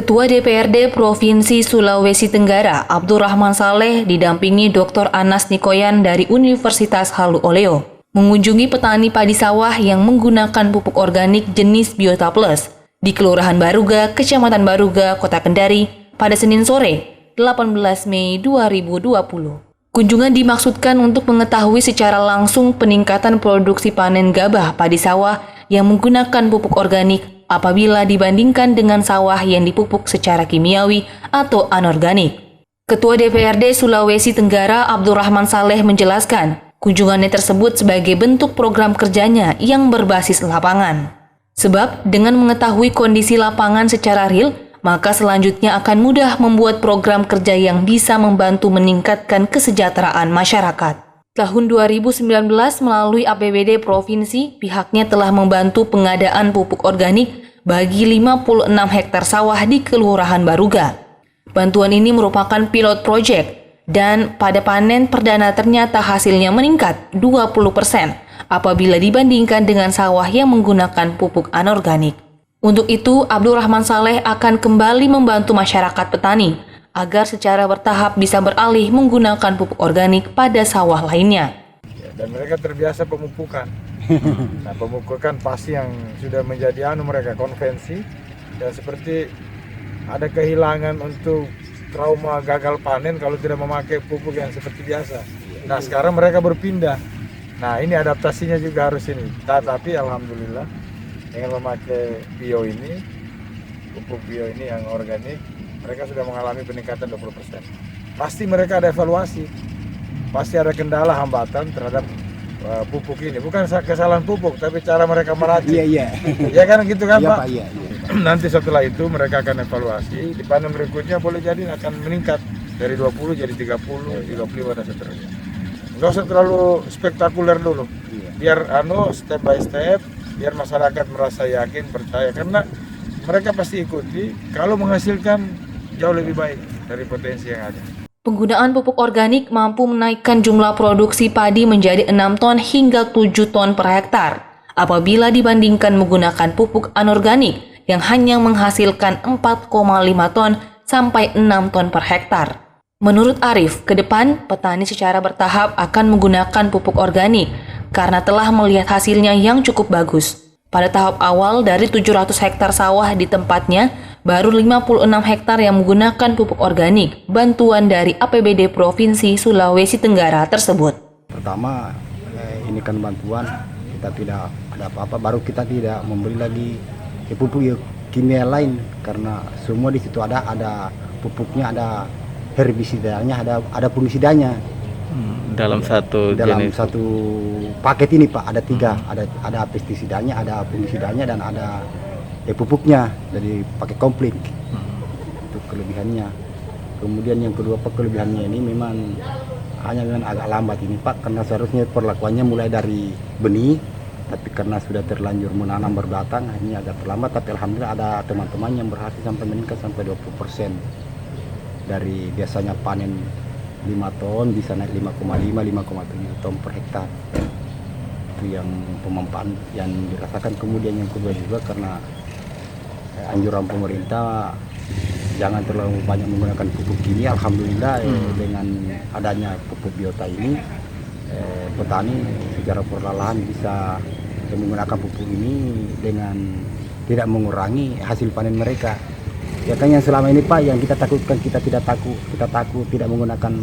Ketua DPRD Provinsi Sulawesi Tenggara, Abdurrahman Saleh, didampingi Dr. Anas Nikoyan dari Universitas Halu Oleo, mengunjungi petani padi sawah yang menggunakan pupuk organik jenis Biota Plus di Kelurahan Baruga, Kecamatan Baruga, Kota Kendari, pada Senin sore, 18 Mei 2020. Kunjungan dimaksudkan untuk mengetahui secara langsung peningkatan produksi panen gabah padi sawah yang menggunakan pupuk organik apabila dibandingkan dengan sawah yang dipupuk secara kimiawi atau anorganik. Ketua DPRD Sulawesi Tenggara Abdurrahman Saleh menjelaskan, kunjungannya tersebut sebagai bentuk program kerjanya yang berbasis lapangan. Sebab dengan mengetahui kondisi lapangan secara real, maka selanjutnya akan mudah membuat program kerja yang bisa membantu meningkatkan kesejahteraan masyarakat. Tahun 2019 melalui APBD Provinsi, pihaknya telah membantu pengadaan pupuk organik bagi 56 hektar sawah di Kelurahan Baruga. Bantuan ini merupakan pilot project dan pada panen perdana ternyata hasilnya meningkat 20% apabila dibandingkan dengan sawah yang menggunakan pupuk anorganik. Untuk itu, Abdurrahman Saleh akan kembali membantu masyarakat petani agar secara bertahap bisa beralih menggunakan pupuk organik pada sawah lainnya. Dan mereka terbiasa pemupukan. Nah, pemupukan pasti yang sudah menjadi mereka konvensi, dan seperti ada kehilangan untuk trauma gagal panen kalau tidak memakai pupuk yang seperti biasa. Nah, sekarang mereka berpindah. Nah, ini adaptasinya juga harus ini. Tapi alhamdulillah dengan memakai bio ini, pupuk bio ini yang organik, mereka sudah mengalami peningkatan 20%. Pasti mereka ada evaluasi, pasti ada kendala hambatan terhadap pupuk ini. Bukan kesalahan pupuk, tapi cara mereka meracik. Iya. Ya kan gitu kan, Iya, Pak? Pak, iya. Nanti setelah itu mereka akan evaluasi, di panen berikutnya boleh jadi akan meningkat dari 20 jadi 30, 35 dan seterusnya. Nggak usah terlalu spektakuler dulu. Biar step by step, biar masyarakat merasa yakin, percaya, karena mereka pasti ikuti kalau menghasilkan jauh lebih baik dari potensi yang ada. Penggunaan pupuk organik mampu menaikkan jumlah produksi padi menjadi 6 ton hingga 7 ton per hektar apabila dibandingkan menggunakan pupuk anorganik yang hanya menghasilkan 4,5 ton sampai 6 ton per hektar. Menurut Arif, ke depan petani secara bertahap akan menggunakan pupuk organik karena telah melihat hasilnya yang cukup bagus. Pada tahap awal dari 700 hektar sawah di tempatnya, baru 56 hektar yang menggunakan pupuk organik, bantuan dari APBD Provinsi Sulawesi Tenggara tersebut. Pertama, ini kan bantuan, kita tidak ada apa-apa, baru kita tidak membeli lagi pupuk kimia lain, karena semua di situ ada pupuknya, ada herbisidanya, ada fungisidanya. Dalam satu paket ini, Pak, ada 3, ada pestisidanya, ada fungisidanya, dan ada pupuknya, jadi pakai komplit. Itu kelebihannya. Kemudian yang kedua, Pak, kelebihannya ini memang hanya memang agak lambat ini, Pak, karena seharusnya perlakuannya mulai dari benih, tapi karena sudah terlanjur menanam berbatang, ini agak terlambat. Tapi alhamdulillah ada teman-teman yang berhasil sampai meningkat sampai 20%. Dari biasanya panen 5 ton bisa naik 5,7 ton per hektar. Itu yang pemanfaatan yang dirasakan. Kemudian yang kedua juga karena anjuran pemerintah jangan terlalu banyak menggunakan pupuk kimia. Alhamdulillah dengan adanya pupuk biota ini petani secara perlahan bisa menggunakan pupuk ini dengan tidak mengurangi hasil panen mereka. Ya kan yang selama ini, Pak, yang kita takutkan, kita takut tidak menggunakan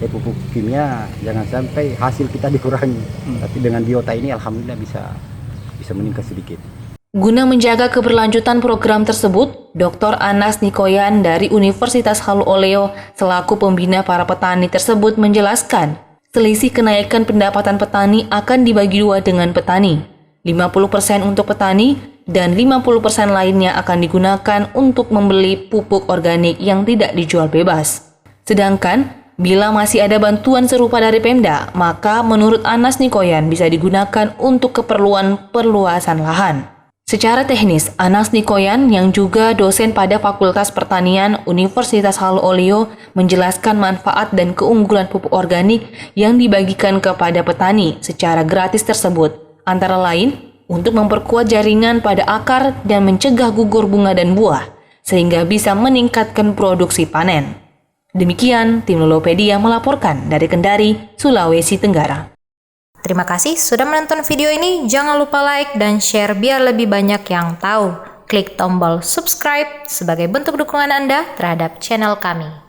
pupuk kimia, jangan sampai hasil kita dikurangi. Tapi dengan biota ini alhamdulillah bisa meningkat sedikit. Guna menjaga keberlanjutan program tersebut, Dr. Anas Nikoyan dari Universitas Halu Oleo selaku pembina para petani tersebut menjelaskan, selisih kenaikan pendapatan petani akan dibagi dua dengan petani. 50% untuk petani dan 50% lainnya akan digunakan untuk membeli pupuk organik yang tidak dijual bebas. Sedangkan, bila masih ada bantuan serupa dari Pemda, maka menurut Anas Nikoyan bisa digunakan untuk keperluan perluasan lahan. Secara teknis, Anas Nikoyan yang juga dosen pada Fakultas Pertanian Universitas Halu Oleo menjelaskan manfaat dan keunggulan pupuk organik yang dibagikan kepada petani secara gratis tersebut, antara lain untuk memperkuat jaringan pada akar dan mencegah gugur bunga dan buah, sehingga bisa meningkatkan produksi panen. Demikian tim Lolopedia melaporkan dari Kendari, Sulawesi Tenggara. Terima kasih sudah menonton video ini. Jangan lupa like dan share biar lebih banyak yang tahu. Klik tombol subscribe sebagai bentuk dukungan Anda terhadap channel kami.